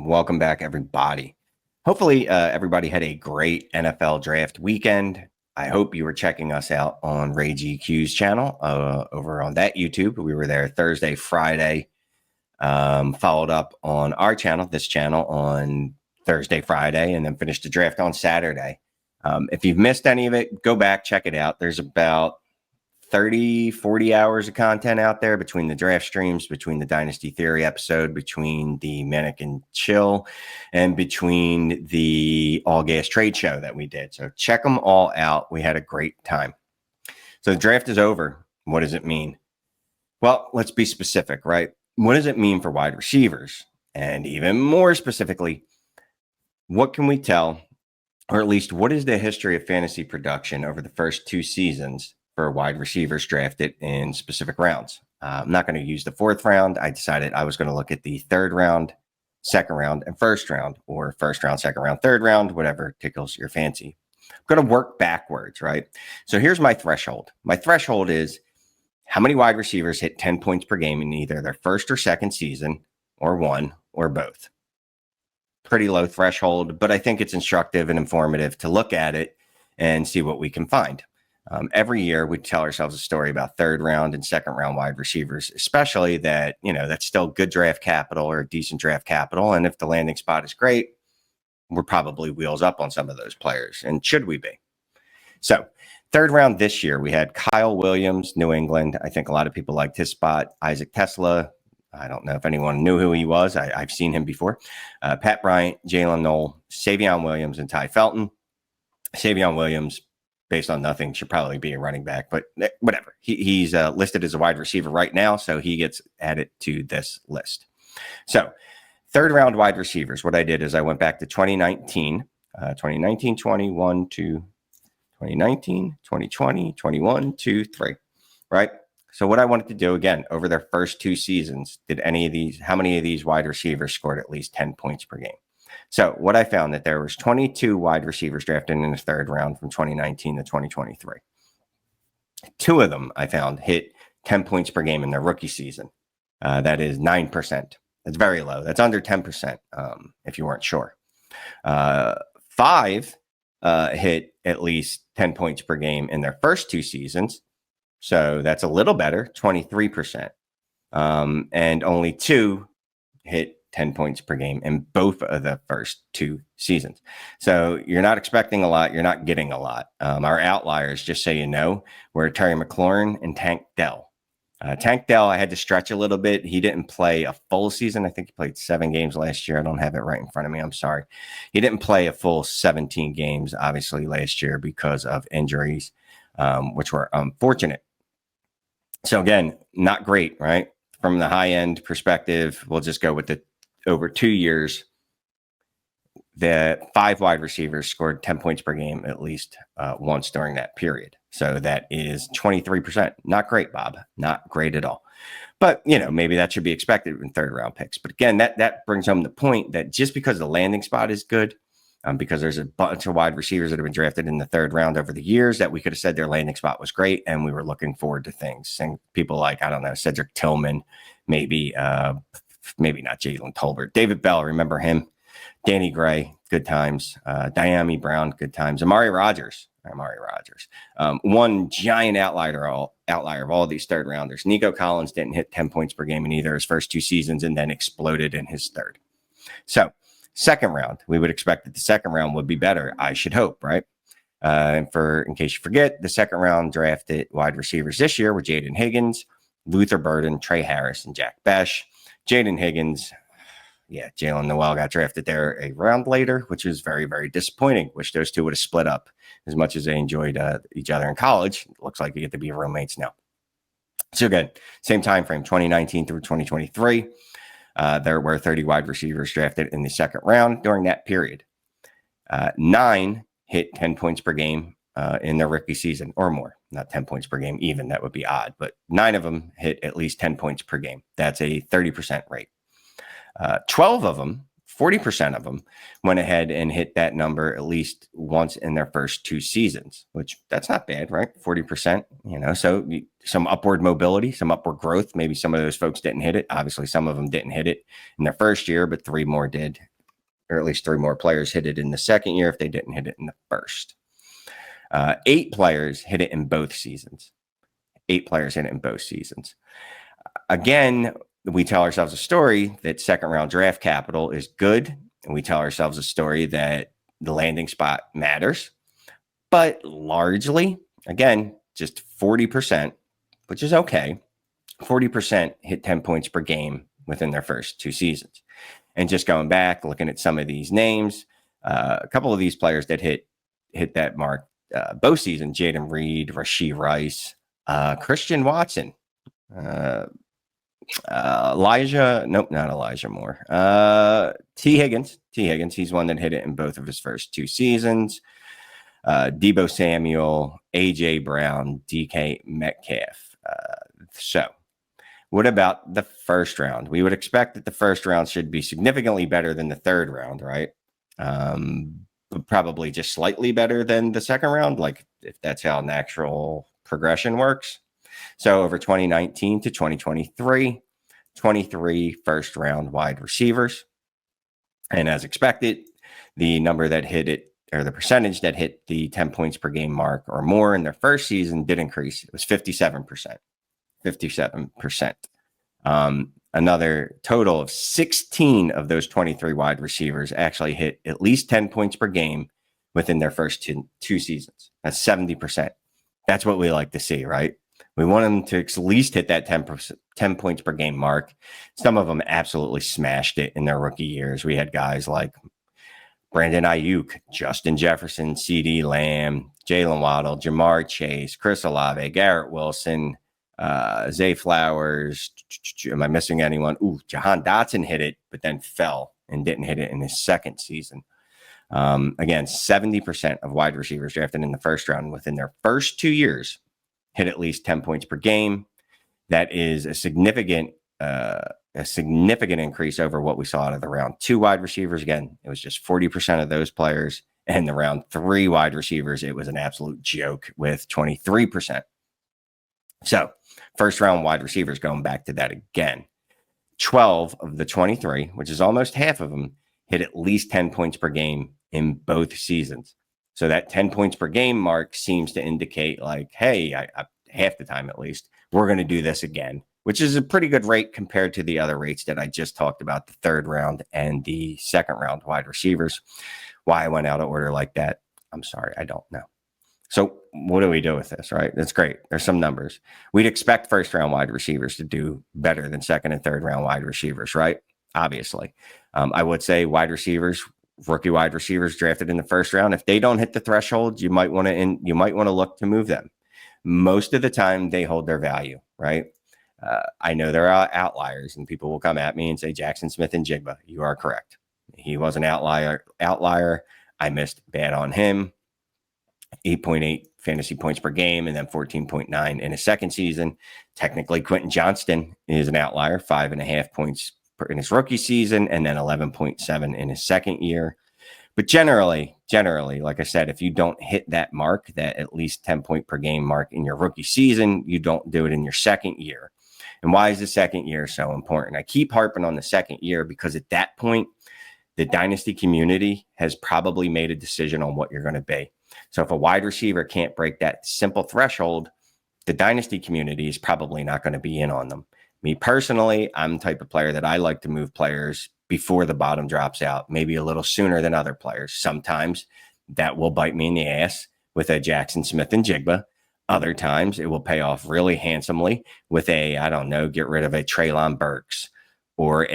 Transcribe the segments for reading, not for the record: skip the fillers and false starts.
Welcome back, everybody. Hopefully, everybody had a great NFL draft weekend. I hope you were checking us out on Ray GQ's channel over on that YouTube. We were there Thursday, Friday, followed up on our channel, this channel, on Thursday, Friday, and then finished the draft on Saturday. If you've missed any of it, go back, check it out. There's about 30, 40 hours of content out there between the draft streams, between the Dynasty Theory episode, between the Manic and Chill, and between the All Gas Trade Show that we did. So check them all out. We had a great time. So the draft is over. What does it mean? Well, let's be specific, right? What does it mean for wide receivers? And even more specifically, what can we tell, or at least what is the history of fantasy production over the first two seasons for wide receivers drafted in specific rounds? I'm not going to use the fourth round. I decided I was going to look at the third round, second round, and first round, or first round, second round, third round, whatever tickles your fancy. I'm going to work backwards, right? So here's my threshold. My threshold is how many wide receivers hit 10 points per game in either their first or second season, or one, or both. Pretty low threshold, but I think it's instructive and informative to look at it and see what we can find. Every year we tell ourselves a story about third round and second round wide receivers, especially that, that's still good draft capital or decent draft capital. And if the landing spot is great, we're probably wheels up on some of those players. And should we be? So third round this year, we had Kyle Williams, New England. I think a lot of people liked his spot. Isaac Tesla. I don't know if anyone knew who he was. I've seen him before. Pat Bryant, Jalen Knoll, Savion Williams, and Ty Felton. Savion Williams, based on nothing, should probably be a running back, but whatever. He's listed as a wide receiver right now, so he gets added to this list. So third round wide receivers, what I did is I went back to 2019, 21 to 2019, 2020, 21, 2, 3, right? So what I wanted to do, again, over their first two seasons, how many of these wide receivers scored at least 10 points per game? So what I found that there was 22 wide receivers drafted in the third round from 2019 to 2023. Two of them I found hit 10 points per game in their rookie season. That is 9%. That's very low. That's under 10%, if you weren't sure. Five hit at least 10 points per game in their first two seasons. So that's a little better, 23%. And only two hit 10 points per game in both of the first two seasons. So you're not expecting a lot. You're not getting a lot. Our outliers, just so you know, were Terry McLaurin and Tank Dell. Tank Dell, I had to stretch a little bit. He didn't play a full season. I think he played 7 games last year. I don't have it right in front of me. I'm sorry. He didn't play a full 17 games, obviously, last year because of injuries, which were unfortunate. So again, not great, right? From the high end perspective, we'll just go with the over 2 years, the 5 wide receivers scored 10 points per game at least once during that period. So that is 23%. Not great, Bob. Not great at all. But, maybe that should be expected in third round picks. But again, that brings home the point that just because the landing spot is good, because there's a bunch of wide receivers that have been drafted in the third round over the years that we could have said their landing spot was great, and we were looking forward to things. And people like, I don't know, Cedric Tillman, maybe not Jalen Tolbert. David Bell, remember him? Danny Gray, good times. Diami Brown, good times. Amari Rogers. One giant outlier of all these third rounders. Nico Collins didn't hit 10 points per game in either his first two seasons and then exploded in his third. So second round, we would expect that the second round would be better, I should hope, right? And in case you forget, the second round drafted wide receivers this year were Jaden Higgins, Luther Burden, Trey Harris, and Jack Besh. Jaden Higgins, Jalen Noel got drafted there a round later, which was very, very disappointing. Wish those two would have split up as much as they enjoyed each other in college. It looks like they get to be roommates now. So again, same time frame, 2019 through 2023. There were 30 wide receivers drafted in the second round during that period. 9 hit 10 points per game in their rookie season or more. Not 10 points per game even. That would be odd. But 9 of them hit at least 10 points per game. That's a 30% rate. 12 of them, 40% of them, went ahead and hit that number at least once in their first two seasons, which that's not bad, right? 40%, so some upward mobility, some upward growth. Maybe some of those folks didn't hit it. Obviously, some of them didn't hit it in their first year, but 3 more did or at least 3 more players hit it in the second year if they didn't hit it in the first. 8 players hit it in both seasons. 8 players hit it in both seasons. Again, we tell ourselves a story that second round draft capital is good. And we tell ourselves a story that the landing spot matters. But largely, again, just 40%, which is okay. 40% hit 10 points per game within their first 2 seasons. And just going back, looking at some of these names, a couple of these players that hit that mark both seasons: Jaden Reed, Rashee Rice, Christian Watson, Elijah, nope, not Elijah Moore. T. Higgins, he's one that hit it in both of his first 2 seasons. Deebo Samuel, AJ Brown, DK Metcalf. So what about the first round? We would expect that the first round should be significantly better than the third round, right? Probably just slightly better than the second round, like if that's how natural progression works. So over 2019 to 2023, 23 first round wide receivers. And as expected, the number that hit it, or the percentage that hit the 10 points per game mark or more in their first season, did increase. It was 57%. 57%. Another total of 16 of those 23 wide receivers actually hit at least 10 points per game within their first two seasons. That's 70%. That's what we like to see, right? We want them to at least hit that 10 points per game mark. Some of them absolutely smashed it in their rookie years. We had guys like Brandon Ayuk, Justin Jefferson, CeeDee Lamb, Jalen Waddle, Jamar Chase, Chris Olave, Garrett Wilson, Zay Flowers. Am I missing anyone? Jahan Dotson hit it, but then fell and didn't hit it in his second season. Again, 70% of wide receivers drafted in the first round within their first 2 years hit at least 10 points per game. That is a significant increase over what we saw out of the round 2 wide receivers. Again, it was just 40% of those players. And the round 3 wide receivers, it was an absolute joke with 23%. So first round wide receivers, going back to that again, 12 of the 23, which is almost half of them, hit at least 10 points per game in both seasons. So that 10 points per game mark seems to indicate like, hey, I half the time at least, we're going to do this again, which is a pretty good rate compared to the other rates that I just talked about, the third round and the second round wide receivers. Why I went out of order like that, I'm sorry, I don't know. So what do we do with this, right? That's great. There's some numbers. We'd expect first round wide receivers to do better than second and third round wide receivers, right? Obviously. I would say wide receivers, rookie wide receivers drafted in the first round, if they don't hit the threshold, you might want to look to move them. Most of the time they hold their value, right? I know there are outliers, and people will come at me and say Jackson Smith and Jigba. You are correct. He was an outlier. I missed bad on him. 8.8 fantasy points per game, and then 14.9 in his second season. Technically, Quentin Johnston is an outlier, 5.5 points in his rookie season, and then 11.7 in his second year. But generally, like I said, if you don't hit that mark, that at least 10 point per game mark in your rookie season, you don't do it in your second year. And why is the second year so important? I keep harping on the second year because at that point, the Dynasty community has probably made a decision on what you're going to be. So if a wide receiver can't break that simple threshold, the Dynasty community is probably not going to be in on them. Me personally, I'm the type of player that I like to move players before the bottom drops out, maybe a little sooner than other players. Sometimes that will bite me in the ass with a Jackson Smith and Jigba. Other times it will pay off really handsomely with get rid of a Treylon Burks or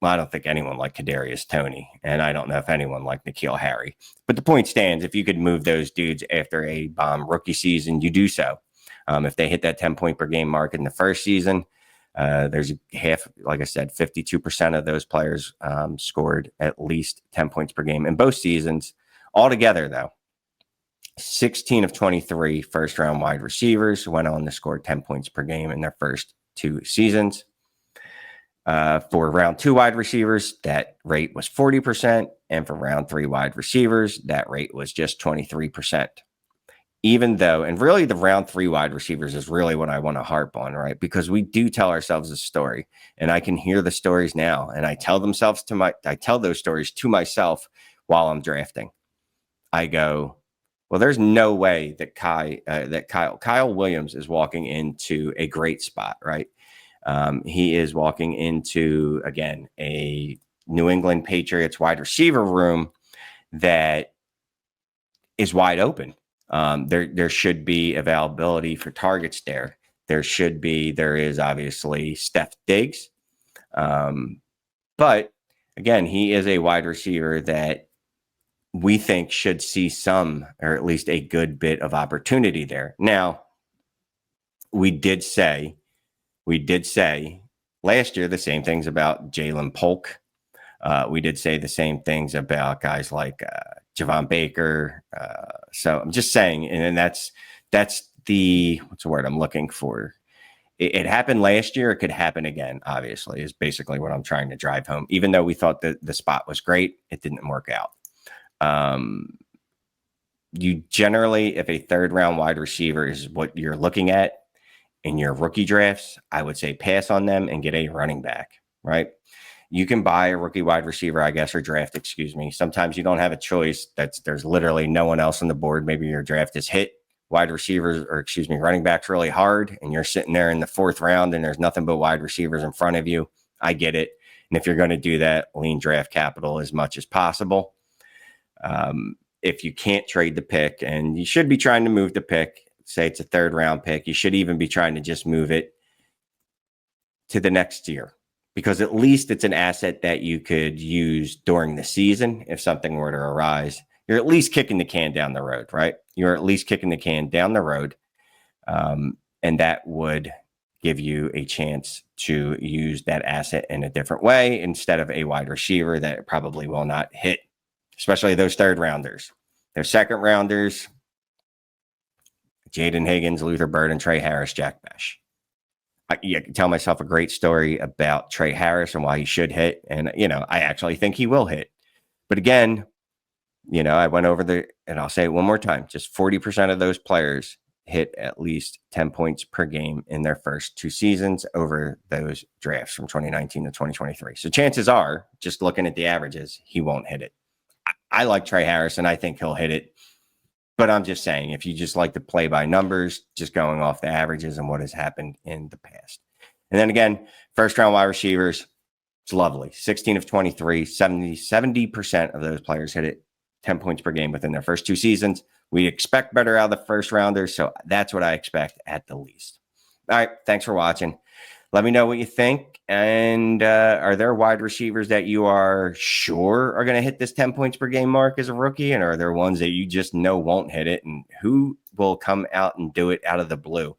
I don't think anyone liked Kadarius Toney, and I don't know if anyone liked N'Keal Harry. But the point stands, if you could move those dudes after a bomb rookie season, you do so. If they hit that 10 point per game mark in the first season, there's half, like I said, 52% of those players scored at least 10 points per game in both seasons. Altogether, though, 16 of 23 first round wide receivers went on to score 10 points per game in their first 2 seasons. For round 2 wide receivers, that rate was 40%. And for round 3 wide receivers, that rate was just 23%. even though, and really the round 3 wide receivers is really what I want to harp on, right? Because we do tell ourselves a story, and I can hear the stories now, and I tell those stories to myself while I'm drafting. I go, well, there's no way that Kyle Williams is walking into a great spot, right? He is walking into, again, a New England Patriots wide receiver room that is wide open. There should be availability for targets there. There is obviously Steph Diggs. But again, he is a wide receiver that we think should see some, or at least a good bit of opportunity there. Now, we did say last year the same things about Jalen Polk. We did say the same things about guys like Javon Baker. So I'm just saying, and that's the, what's the word I'm looking for? It happened last year. It could happen again, obviously, is basically what I'm trying to drive home. Even though we thought that the spot was great, it didn't work out. You generally, if a 3rd round wide receiver is what you're looking at in your rookie drafts, I would say pass on them and get a running back, right? You can buy a rookie wide receiver, I guess, or draft, excuse me. Sometimes you don't have a choice. There's literally no one else on the board. Maybe your draft is hit wide receivers, or excuse me, running backs really hard, and you're sitting there in the 4th round and there's nothing but wide receivers in front of you. I get it. And if you're going to do that, lean draft capital as much as possible. If you can't trade the pick, and you should be trying to move the pick, say it's a 3rd round pick, you should even be trying to just move it to the next year, because at least it's an asset that you could use during the season if something were to arise. You're at least kicking the can down the road, right? You're at least kicking the can down the road, and that would give you a chance to use that asset in a different way instead of a wide receiver that probably will not hit, especially those 3rd rounders. Their 2nd rounders, Jaden Higgins, Luther Burden, Trey Harris, Jack Besh. I can tell myself a great story about Trey Harris and why he should hit. And, I actually think he will hit. But again, I went over and I'll say it one more time, just 40% of those players hit at least 10 points per game in their first 2 seasons over those drafts from 2019 to 2023. So chances are, just looking at the averages, he won't hit it. I like Trey Harris, and I think he'll hit it. But I'm just saying, if you just like to play by numbers, just going off the averages and what has happened in the past. And then again, 1st round wide receivers, it's lovely. 16 of 23, 70% of those players hit it 10 points per game within their first 2 seasons. We expect better out of the 1st rounders, so that's what I expect at the least. All right, thanks for watching. Let me know what you think. And are there wide receivers that you are sure are going to hit this 10 points per game mark as a rookie? And are there ones that you just know won't hit it? And who will come out and do it out of the blue?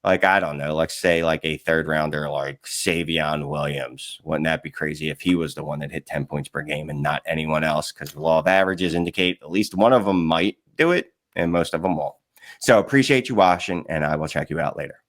Like, I don't know, let's say like a 3rd rounder like Savion Williams. Wouldn't that be crazy if he was the one that hit 10 points per game and not anyone else? Because the law of averages indicate at least one of them might do it and most of them won't. So appreciate you watching, and I will check you out later.